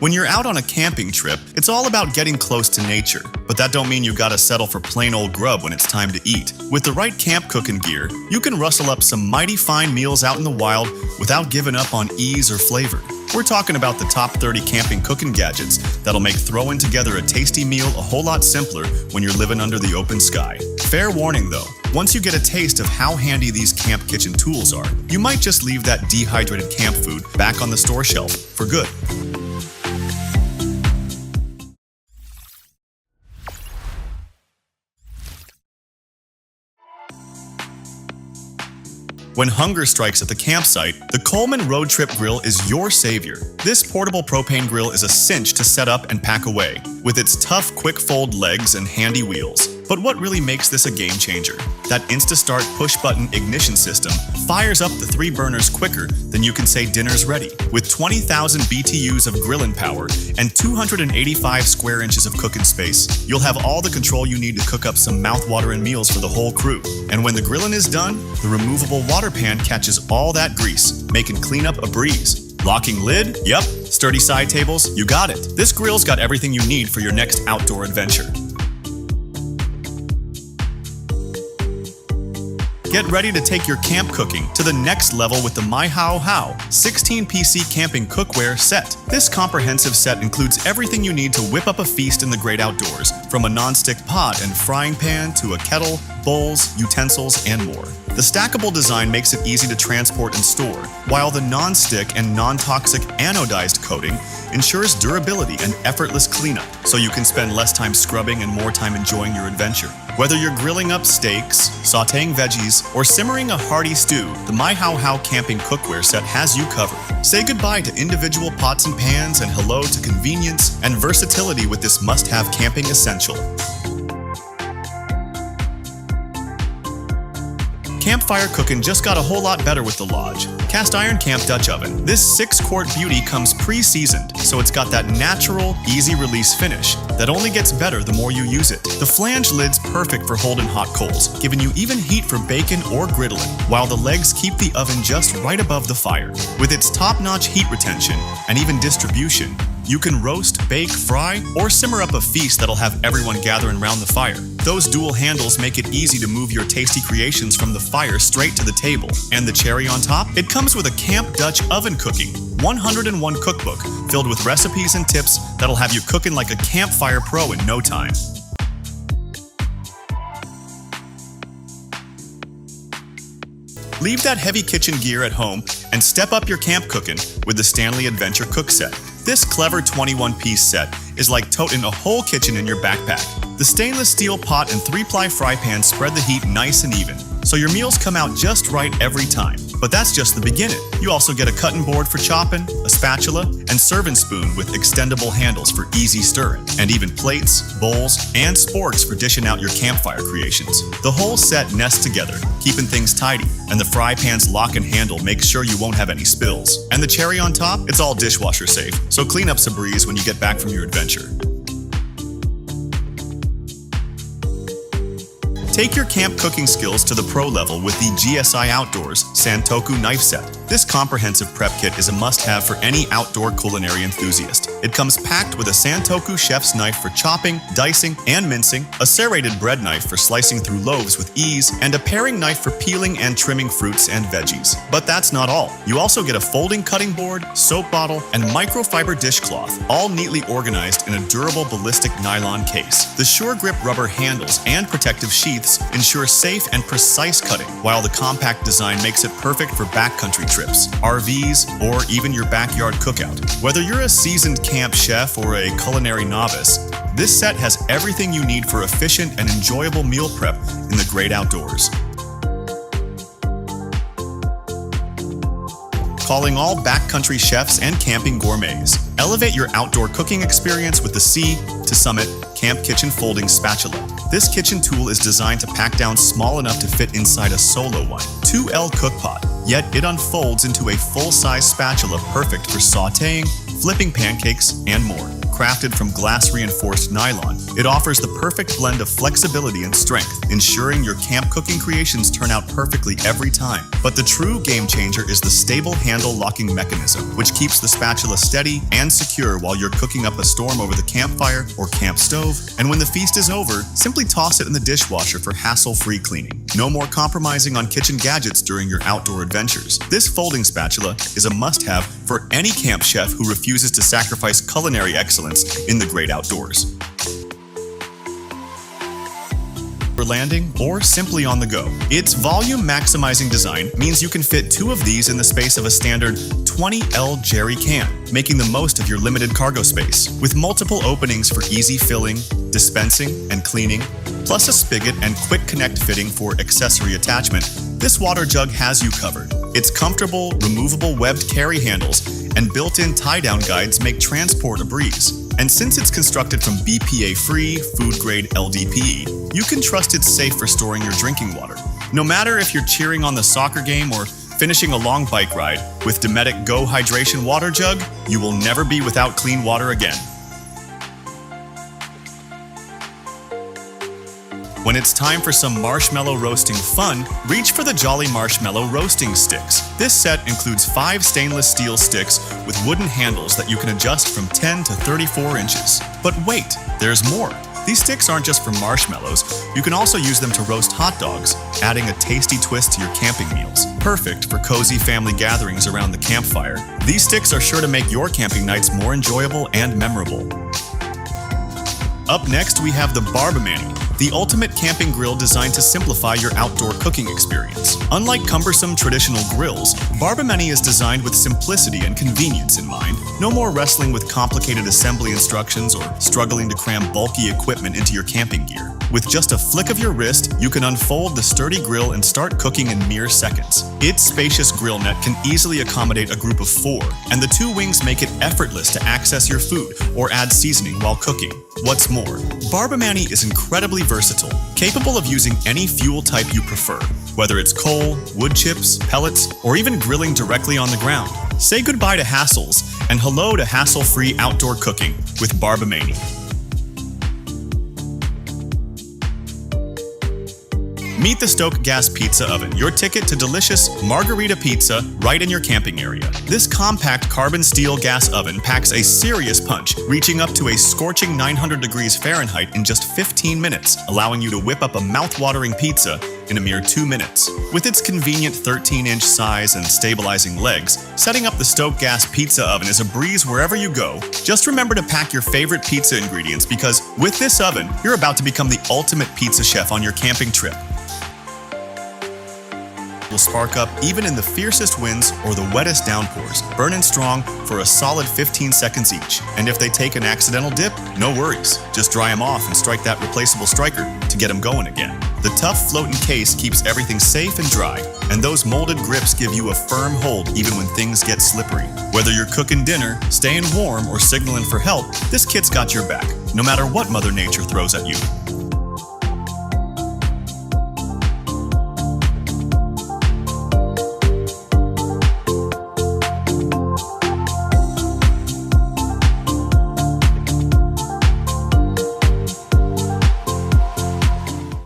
When you're out on a camping trip, it's all about getting close to nature. But that don't mean you gotta settle for plain old grub when it's time to eat. With the right camp cooking gear, you can rustle up some mighty fine meals out in the wild without giving up on ease or flavor. We're talking about the top 30 camping cooking gadgets that'll make throwing together a tasty meal a whole lot simpler when you're living under the open sky. Fair warning though, once you get a taste of how handy these camp kitchen tools are, you might just leave that dehydrated camp food back on the store shelf for good. When hunger strikes at the campsite, the Coleman Road Trip Grill is your savior. This portable propane grill is a cinch to set up and pack away, with its tough, quick-fold legs and handy wheels. But what really makes this a game changer? That Insta-Start push-button ignition system fires up the 3 burners quicker than you can say dinner's ready. With 20,000 BTUs of grilling power and 285 square inches of cooking space, you'll have all the control you need to cook up some mouth-watering meals for the whole crew. And when the grilling is done, the removable water pan catches all that grease, making cleanup a breeze. Locking lid? Yep. Sturdy side tables? You got it. This grill's got everything you need for your next outdoor adventure. Get ready to take your camp cooking to the next level with the MyHowHow 16-PC Camping Cookware Set. This comprehensive set includes everything you need to whip up a feast in the great outdoors, from a non-stick pot and frying pan to a kettle, bowls, utensils, and more. The stackable design makes it easy to transport and store, while the non-stick and non-toxic anodized coating ensures durability and effortless cleanup, so you can spend less time scrubbing and more time enjoying your adventure. Whether you're grilling up steaks, sautéing veggies, or simmering a hearty stew, the MyHowHow Camping Cookware Set has you covered. Say goodbye to individual pots and pans and hello to convenience and versatility with this must-have camping essential. Campfire cooking just got a whole lot better with the Lodge Cast Iron Camp Dutch Oven. This 6-quart beauty comes pre-seasoned, so it's got that natural, easy-release finish that only gets better the more you use it. The flange lid's perfect for holding hot coals, giving you even heat for bacon or griddling, while the legs keep the oven just right above the fire. With its top-notch heat retention and even distribution, you can roast, bake, fry, or simmer up a feast that'll have everyone gathering around the fire. Those dual handles make it easy to move your tasty creations from the fire straight to the table. And the cherry on top? It comes with a Camp Dutch Oven Cooking 101 cookbook filled with recipes and tips that'll have you cooking like a campfire pro in no time. Leave that heavy kitchen gear at home and step up your camp cooking with the Stanley Adventure Cook Set. This clever 21-piece set is like toting a whole kitchen in your backpack. The stainless steel pot and 3-ply fry pan spread the heat nice and even, so your meals come out just right every time. But that's just the beginning. You also get a cutting board for chopping, a spatula, and serving spoon with extendable handles for easy stirring, and even plates, bowls, and sporks for dishing out your campfire creations. The whole set nests together, keeping things tidy, and the fry pan's lock and handle makes sure you won't have any spills. And the cherry on top? It's all dishwasher safe, so cleanup's a breeze when you get back from your adventure. Take your camp cooking skills to the pro level with the GSI Outdoors Santoku Knife Set. This comprehensive prep kit is a must-have for any outdoor culinary enthusiast. It comes packed with a Santoku chef's knife for chopping, dicing, and mincing, a serrated bread knife for slicing through loaves with ease, and a paring knife for peeling and trimming fruits and veggies. But that's not all. You also get a folding cutting board, soap bottle, and microfiber dishcloth, all neatly organized in a durable ballistic nylon case. The Sure Grip rubber handles and protective sheaths ensure safe and precise cutting, while the compact design makes it perfect for backcountry trips, RVs, or even your backyard cookout. Whether you're a seasoned camp chef or a culinary novice, this set has everything you need for efficient and enjoyable meal prep in the great outdoors. Calling all backcountry chefs and camping gourmets. Elevate your outdoor cooking experience with the Sea to Summit Camp Kitchen Folding Spatula. This kitchen tool is designed to pack down small enough to fit inside a solo one, 2L cook pot, yet it unfolds into a full-size spatula perfect for sautéing, flipping pancakes, and more. crafted from glass-reinforced nylon. It offers the perfect blend of flexibility and strength, ensuring your camp cooking creations turn out perfectly every time. But the true game changer is the stable handle locking mechanism, which keeps the spatula steady and secure while you're cooking up a storm over the campfire or camp stove. And when the feast is over, simply toss it in the dishwasher for hassle-free cleaning. No more compromising on kitchen gadgets during your outdoor adventures. This folding spatula is a must-have for any camp chef who refuses to sacrifice culinary excellence in the great outdoors. For landing or simply on the go. Its volume-maximizing design means you can fit 2 of these in the space of a standard 20L jerry can, making the most of your limited cargo space. With multiple openings for easy filling, dispensing, and cleaning, plus a spigot and quick connect fitting for accessory attachment, this water jug has you covered. Its comfortable, removable webbed carry handles and built-in tie-down guides make transport a breeze. And since it's constructed from BPA-free, food-grade LDPE, you can trust it's safe for storing your drinking water. No matter if you're cheering on the soccer game or finishing a long bike ride, with Dometic Go Hydration Water Jug, you will never be without clean water again. When it's time for some marshmallow roasting fun, reach for the Jolly Marshmallow Roasting Sticks. This set includes 5 stainless steel sticks with wooden handles that you can adjust from 10 to 34 inches. But wait, there's more. These sticks aren't just for marshmallows, you can also use them to roast hot dogs, adding a tasty twist to your camping meals. Perfect for cozy family gatherings around the campfire. These sticks are sure to make your camping nights more enjoyable and memorable. Up next, we have the Barbamani, the ultimate camping grill designed to simplify your outdoor cooking experience. Unlike cumbersome traditional grills, Barbamani is designed with simplicity and convenience in mind. No more wrestling with complicated assembly instructions or struggling to cram bulky equipment into your camping gear. With just a flick of your wrist, you can unfold the sturdy grill and start cooking in mere seconds. Its spacious grill net can easily accommodate a group of 4, and the 2 wings make it effortless to access your food or add seasoning while cooking. What's more, Barbamani is incredibly versatile, capable of using any fuel type you prefer, whether it's coal, wood chips, pellets, or even grilling directly on the ground. Say goodbye to hassles and hello to hassle-free outdoor cooking with Barbamani. Meet the Stoke Gas Pizza Oven, your ticket to delicious margarita pizza right in your camping area. This compact carbon steel gas oven packs a serious punch, reaching up to a scorching 900 degrees Fahrenheit in just 15 minutes, allowing you to whip up a mouth-watering pizza in a mere 2 minutes. With its convenient 13-inch size and stabilizing legs, setting up the Stoke Gas Pizza Oven is a breeze wherever you go. Just remember to pack your favorite pizza ingredients because with this oven, you're about to become the ultimate pizza chef on your camping trip. Will spark up even in the fiercest winds or the wettest downpours, burning strong for a solid 15 seconds each. And if they take an accidental dip, no worries. Just dry them off and strike that replaceable striker to get them going again. The tough floating case keeps everything safe and dry, and those molded grips give you a firm hold even when things get slippery. Whether you're cooking dinner, staying warm, or signaling for help, this kit's got your back, no matter what Mother Nature throws at you.